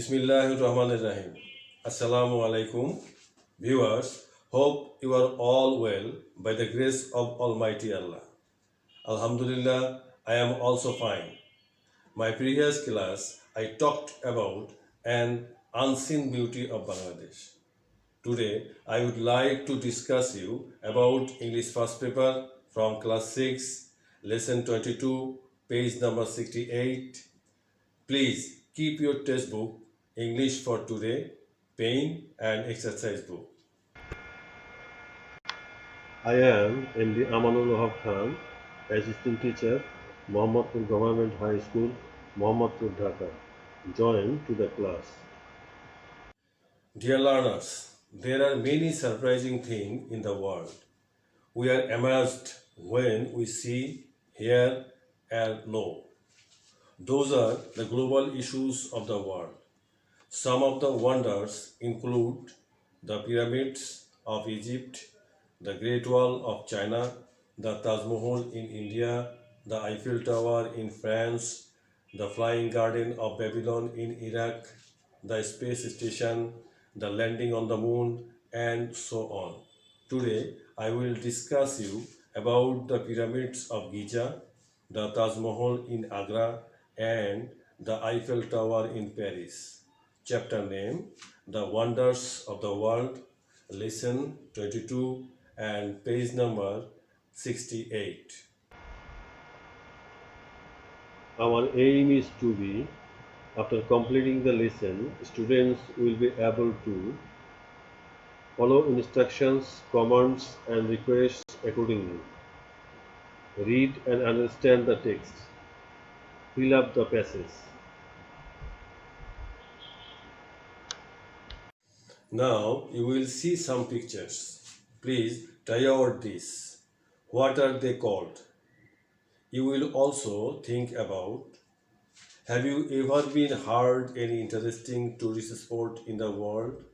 Bismillahirrahmanirrahim. Assalamu alaikum. Viewers, hope you are all well by the grace of Almighty Allah. Alhamdulillah, I am also fine. My previous class, I talked about an unseen beauty of Bangladesh. Today, I would like to discuss you about English first paper from class 6, lesson 22, page number 68. Please keep your textbook, English for Today, pen and exercise book. I am MD Amanul Haq Khan, Assistant Teacher, Mohammadpur Government High School, Mohammadpur, Dhaka. Join to the class. Dear learners, there are many surprising things in the world. We are amazed when we see, hear, and know. Those are the global issues of the world. Some of the wonders include the pyramids of Egypt, the Great Wall of China, the Taj Mahal in India, the Eiffel Tower in France, the Flying Garden of Babylon in Iraq, the space station, the landing on the moon, and so on. Today, I will discuss you about the pyramids of Giza, the Taj Mahal in Agra, and the Eiffel Tower in Paris. Chapter name, The Wonders of the World, lesson 22 and page number 68. Our aim is to be, after completing the lesson, students will be able to follow instructions, commands, and requests accordingly. Read and understand the text. Fill up the passage. Now you will see some pictures. Please try out this. What are they called? You will also think about, have you ever been heard any interesting tourist spot in the world?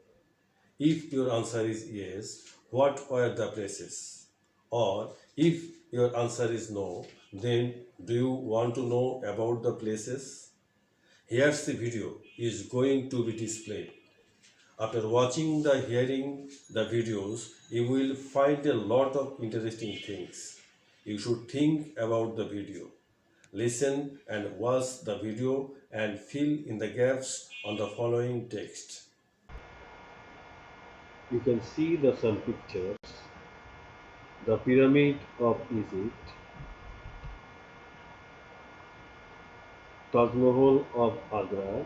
If your answer is yes, what were the places? Or if your answer is no, then do you want to know about the places? Here's the video is going to be displayed. After watching the hearing the videos, you will find a lot of interesting things. You should think about the video. Listen and watch the video and fill in the gaps on the following text. You can see some pictures. The Pyramid of Egypt, Taj Mahal of Agra,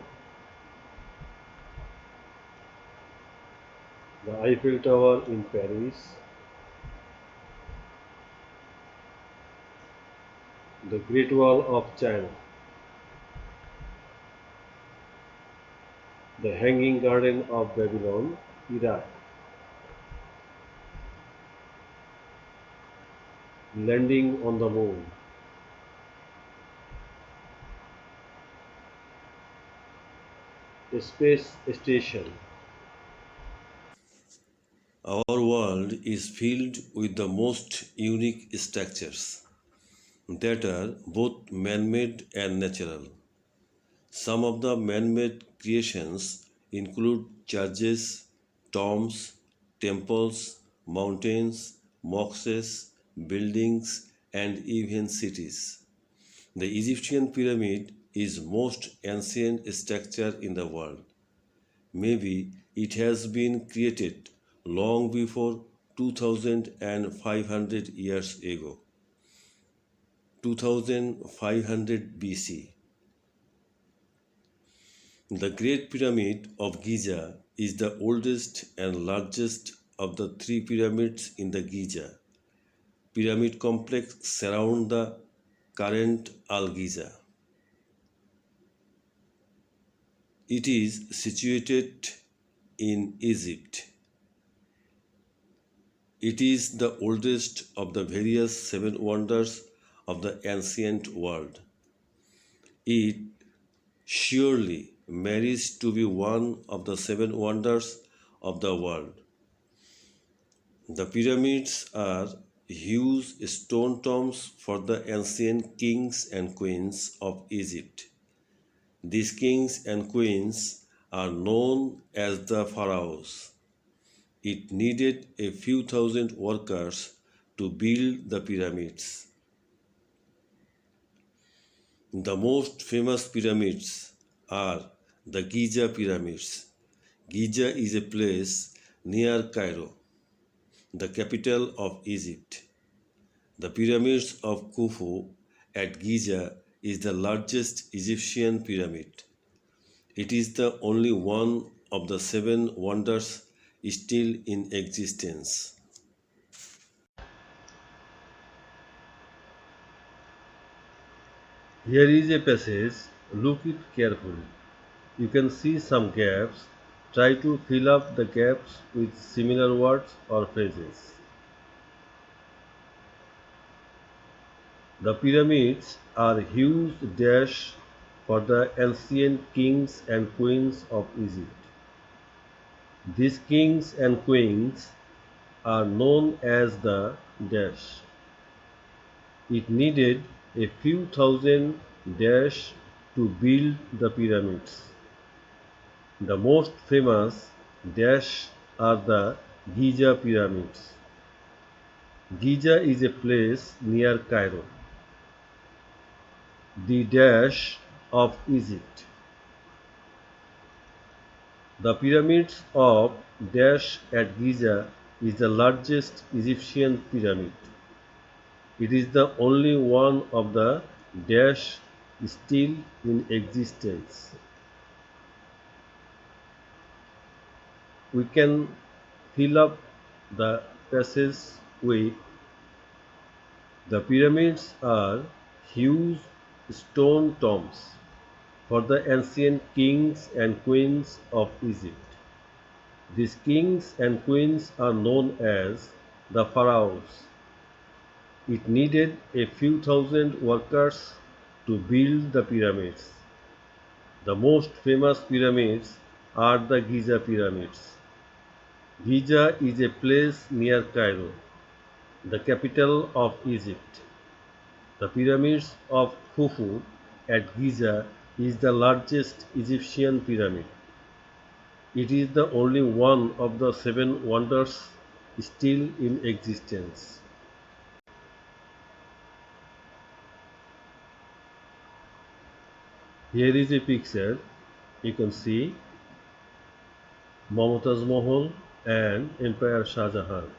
the Eiffel Tower in Paris, the Great Wall of China, the Hanging Garden of Babylon, Iraq, landing on the moon, a space station. Our world is filled with the most unique structures that are both man-made and natural. Some of the man-made creations include churches, tombs, temples, mountains, mosques, buildings, and even cities. The Egyptian pyramid is most ancient structure in the world. Maybe it has been created long before 2500 years ago, 2500 BC. The Great Pyramid of Giza is the oldest and largest of the three pyramids in the Giza pyramid complex surround the current Al Giza. It is situated in Egypt. It is the oldest of the various seven wonders of the ancient world. It surely merits to be one of the seven wonders of the world. The pyramids are huge stone tombs for the ancient kings and queens of Egypt. These kings and queens are known as the pharaohs. It needed a few thousand workers to build the pyramids. The most famous pyramids are the Giza pyramids. Giza is a place near Cairo, the capital of Egypt. The pyramids of Khufu at Giza is the largest Egyptian pyramid. It is the only one of the seven wonders still in existence. Here is a passage, look it carefully. You can see some gaps. Try to fill up the gaps with similar words or phrases. The pyramids are huge dash for the ancient kings and queens of Egypt. These kings and queens are known as the dash. It needed a few thousand dash to build the pyramids. The most famous dash are the Giza pyramids. Giza is a place near Cairo, the dash of Egypt. The pyramids of Dash at Giza is the largest Egyptian pyramid. It is the only one of the Dash still in existence. We can fill up the passage with the pyramids are huge stone tombs for the ancient kings and queens of Egypt. These kings and queens are known as the pharaohs. It needed a few thousand workers to build the pyramids. The most famous pyramids are the Giza pyramids. Giza is a place near Cairo, the capital of Egypt. The pyramids of Khufu at Giza is the largest Egyptian pyramid. It is the only one of the seven wonders still in existence. Here is a picture. You can see Mumtaz Mahal and Emperor Shah Jahan.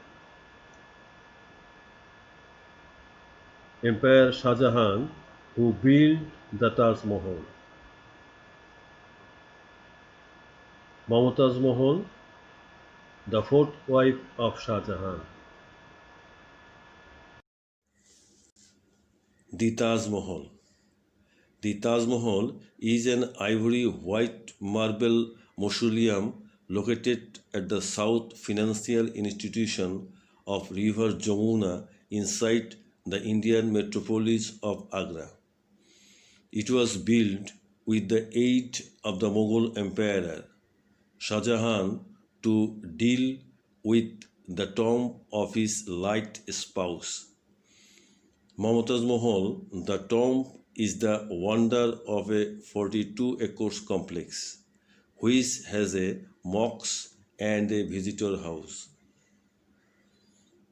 Emperor Shah Jahan who built the Taj Mahal. Mumtaz Mahal, the fourth wife of Shah Jahan. The Taj Mahal. The Taj Mahal is an ivory white marble mausoleum located at the south financial institution of river Jamuna inside the Indian metropolis of Agra. It was built with the aid of the Mughal emperor Shah Jahan to deal with the tomb of his late spouse. Mumtaz Mahal, the tomb is the wonder of a 42 acres complex, which has a mosque and a visitor house.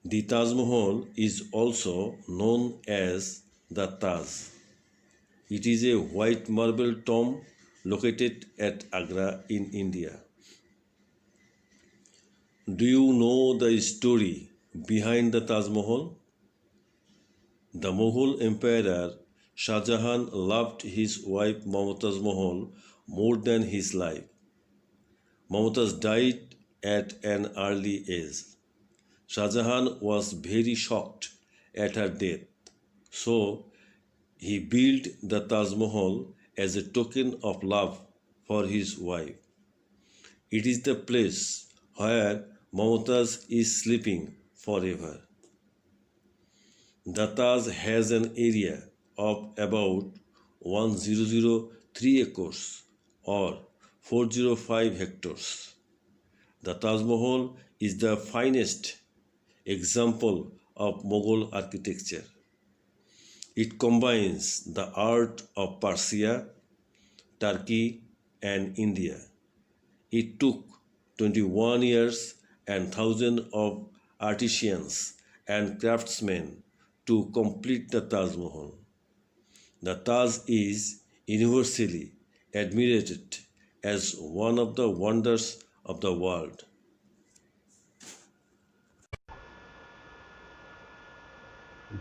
The Taj Mahal is also known as the Taj. It is a white marble tomb located at Agra in India. Do you know the story behind the Taj Mahal? The Mughal emperor Shah Jahan loved his wife Mumtaz Mahal more than his life. Mumtaz died at an early age. Shah Jahan was very shocked at her death, so he built the Taj Mahal as a token of love for his wife. It is the place where Mumtaz is sleeping forever. The Taj has an area of about 1003 acres or 405 hectares. The Taj Mahal is the finest example of Mughal architecture. It combines the art of Persia, Turkey, and India It took 21 years and thousands of artisans and craftsmen to complete the Taj Mahal. The Taj is universally admired as one of the wonders of the world.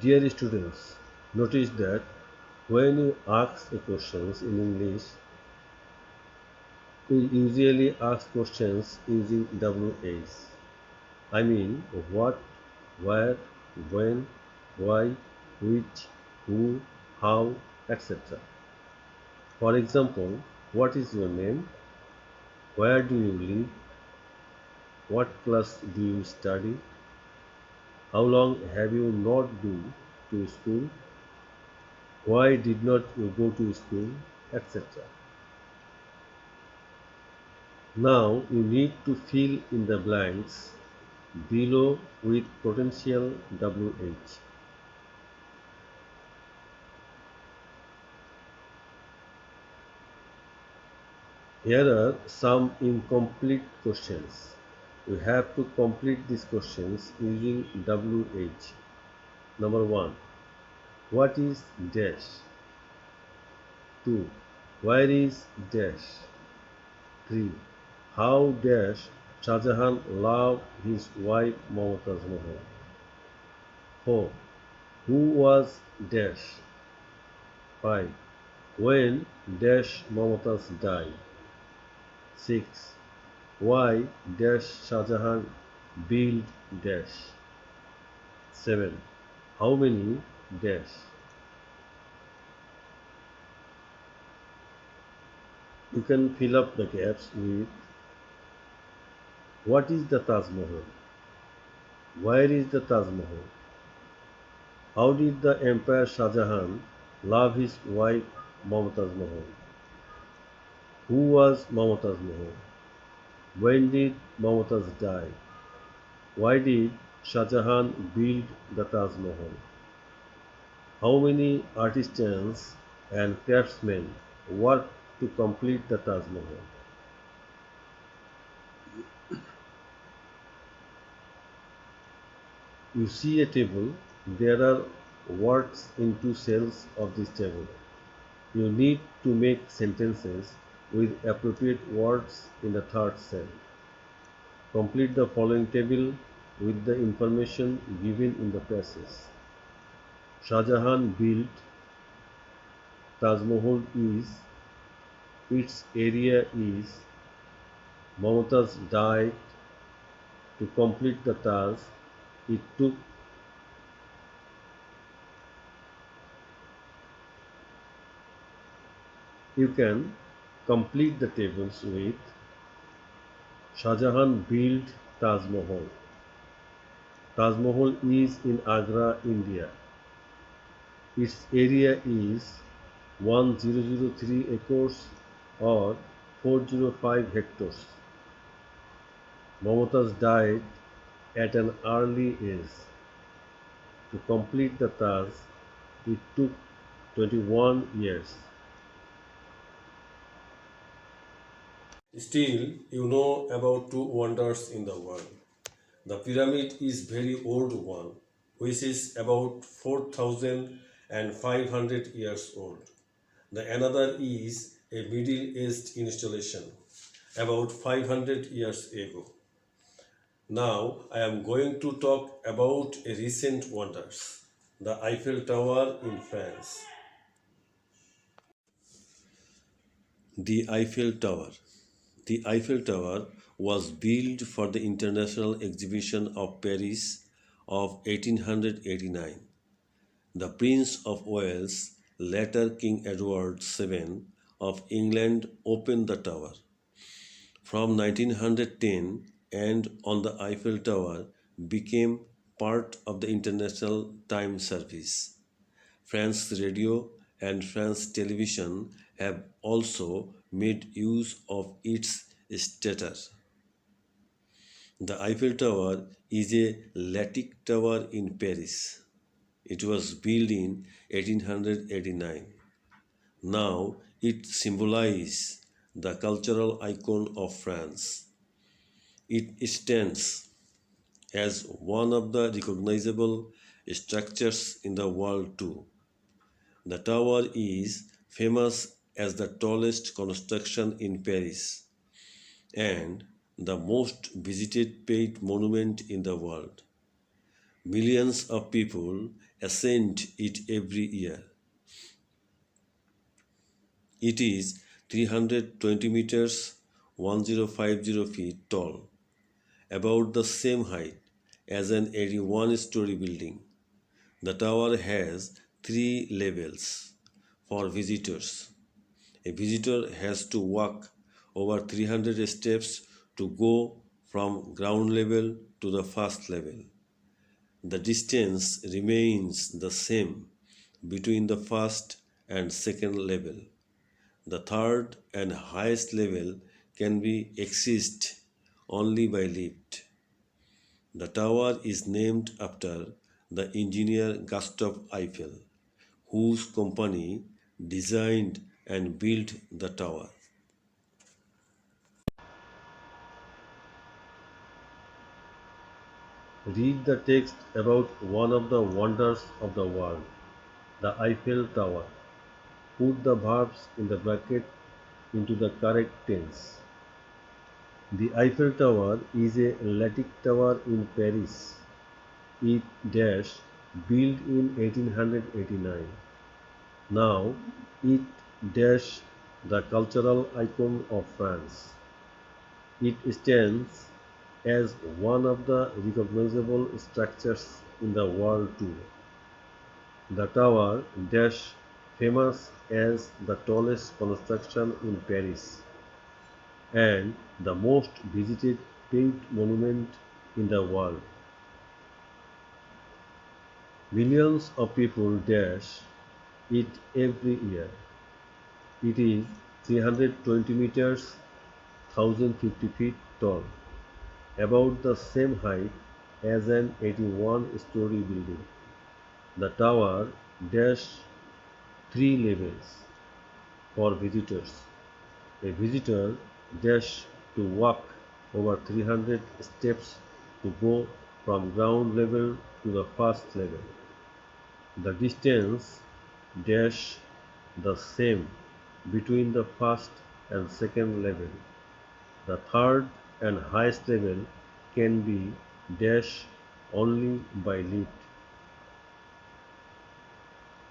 Dear students, notice that when you ask a questions in English, we usually ask questions using WH. I mean what, where, when, why, which, who, how, etc. For example, what is your name? Where do you live? What class do you study? How long have you not been to school? Why did not you go to school? Etc. Now you need to fill in the blanks below with potential WH. Here are some incomplete questions. We have to complete these questions using WH. Number 1. What is dash? 2. Where is dash? 3. How dash Shahjahan loved his wife Mumtaz Mahal? 4. Who was dash? 5. When dash Mumtaz died? 6. Why dash Shahjahan built dash? 7. How many dash? You can fill up the gaps with what is the Taj Mahal? Where is the Taj Mahal? How did the Emperor Shah Jahan love his wife Mumtaz Mahal? Who was Mumtaz Mahal? When did Mumtaz die? Why did Shah Jahan build the Taj Mahal? How many artisans and craftsmen worked to complete the Taj Mahal? You see a table, there are words in two cells of this table. You need to make sentences with appropriate words in the third cell. Complete the following table with the information given in the passage. Shah Jahan built Taj Mahal is, its area is, Mumtaz died to complete the Taj, it took. You can complete the tables with Shah Jahan built Taj Mahal. Taj Mahal is in Agra, India. Its area is 1003 acres or 405 hectares. Mumtaz died at an early age. To complete the Taj, it took 21 years. Still, you know about two wonders in the world. The pyramid is very old one, which is about 4,500 years old. The another is a Middle East installation about 500 years ago. Now I am going to talk about a recent wonders, the Eiffel Tower in France. The Eiffel Tower. The Eiffel Tower was built for the International Exhibition of Paris of 1889. The Prince of Wales, later King Edward VII of England, opened the tower. From 1910 and on, the Eiffel Tower became part of the International Time Service. France Radio and France Television have also made use of its status. The Eiffel Tower is a Latic tower in Paris. It was built in 1889. Now it symbolizes the cultural icon of France. It stands as one of the recognizable structures in the world too. The tower is famous as the tallest construction in Paris and the most visited paid monument in the world. Millions of people ascend it every year. It is 320 meters 1050 feet tall, about the same height as an 81-story building. The tower has three levels for visitors. A visitor has to walk over 300 steps to go from ground level to the first level. The distance remains the same between the first and second level. The third and highest level can be accessed only by lift. The tower is named after the engineer Gustav Eiffel, whose company designed and built the tower. Read the text about one of the wonders of the world, the Eiffel Tower. Put the verbs in the bracket into the correct tense. The Eiffel Tower is a Latic tower in Paris. It dash built in 1889. Now it dash the cultural icon of France. It stands as one of the recognizable structures in the world too. The tower dash famous as the tallest construction in Paris and the most visited paint monument in the world. Millions of people dash it every year. It is 320 meters 1050 feet tall, about the same height as an 81-story building. The tower dash three levels for visitors. A visitor dash to walk over 300 steps to go from ground level to the first level. The distance dash the same between the first and second level. The third and highest level can be dash only by lift.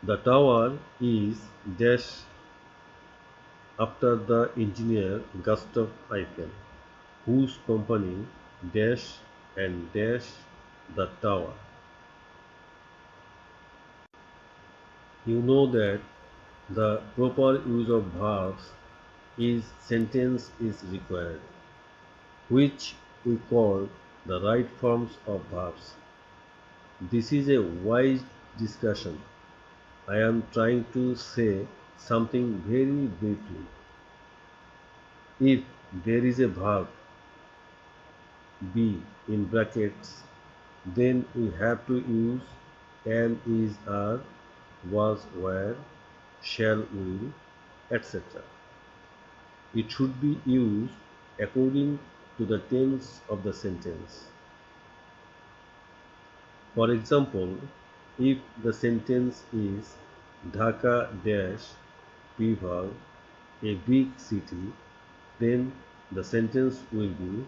The tower is dash after the engineer Gustav Eiffel, whose company dash and dash the tower. You know that the proper use of verbs is sentence is required, which we call the right forms of verbs. This is a wise discussion. I am trying to say something very briefly. If there is a verb be in brackets, then we have to use am, is, are, was, were, shall, will, etc. It should be used according to the tense of the sentence. For example, if the sentence is Dhaka dash P verb a big city, then the sentence will be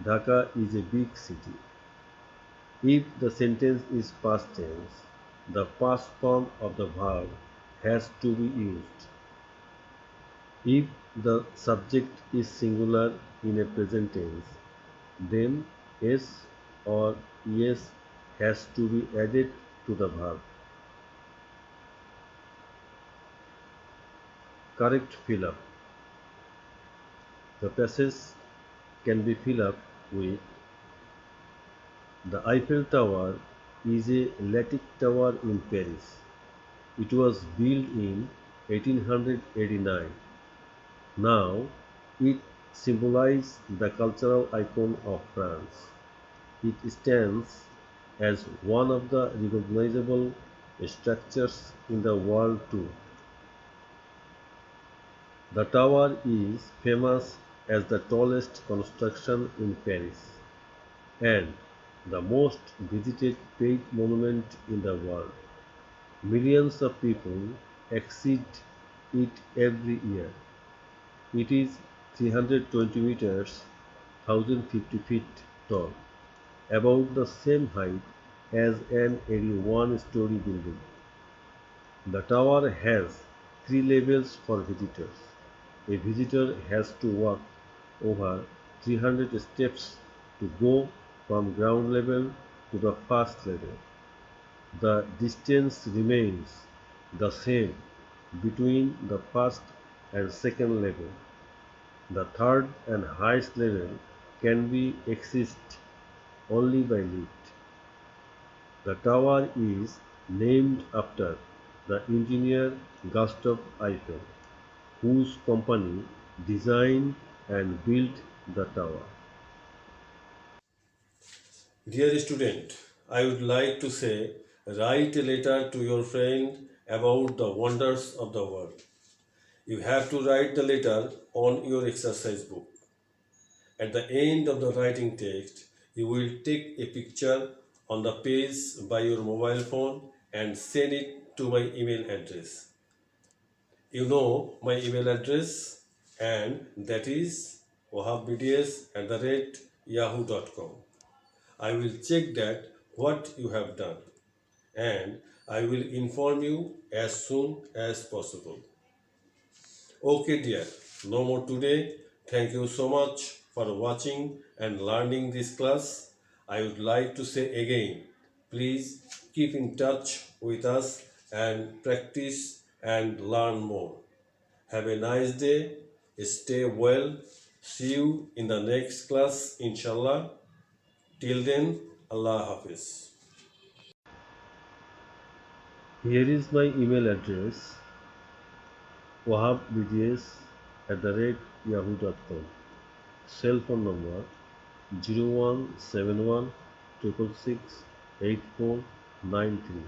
Dhaka is a big city. If the sentence is past tense, the past form of the verb has to be used. If the subject is singular in a present tense, then s or es has to be added to the verb. Correct fill up. The passage can be filled up with the Eiffel Tower is a Latic tower in Paris. It was built in 1889. Now, it symbolizes the cultural icon of France. It stands as one of the recognizable structures in the world too. The tower is famous as the tallest construction in Paris and the most visited paid monument in the world. Millions of people exceed it every year. It is 320 meters, 1050 feet tall, about the same height as an airy one-story building. The tower has three levels for visitors. A visitor has to walk over 300 steps to go from ground level to the first level. The distance remains the same between the first and second level. The third and highest level can be accessed only by lift. The tower is named after the engineer Gustav Eiffel, whose company designed and built the tower. Dear student, I would like to say write a letter to your friend about the wonders of the world. You have to write the letter on your exercise book. At the end of the writing text, you will take a picture on the page by your mobile phone and send it to my email address. You know my email address, and that is wahabbds@yahoo.com. I will check that what you have done, and I will inform you as soon as possible. Okay, dear, no more today. Thank you so much for watching and learning this class. I would like to say again, please keep in touch with us and practice and learn more. Have a nice day. Stay well. See you in the next class, inshallah. Till then, Allah Hafiz. Here is my email address wahabbds@yahoo.com. Cell phone number 0171 666 8493.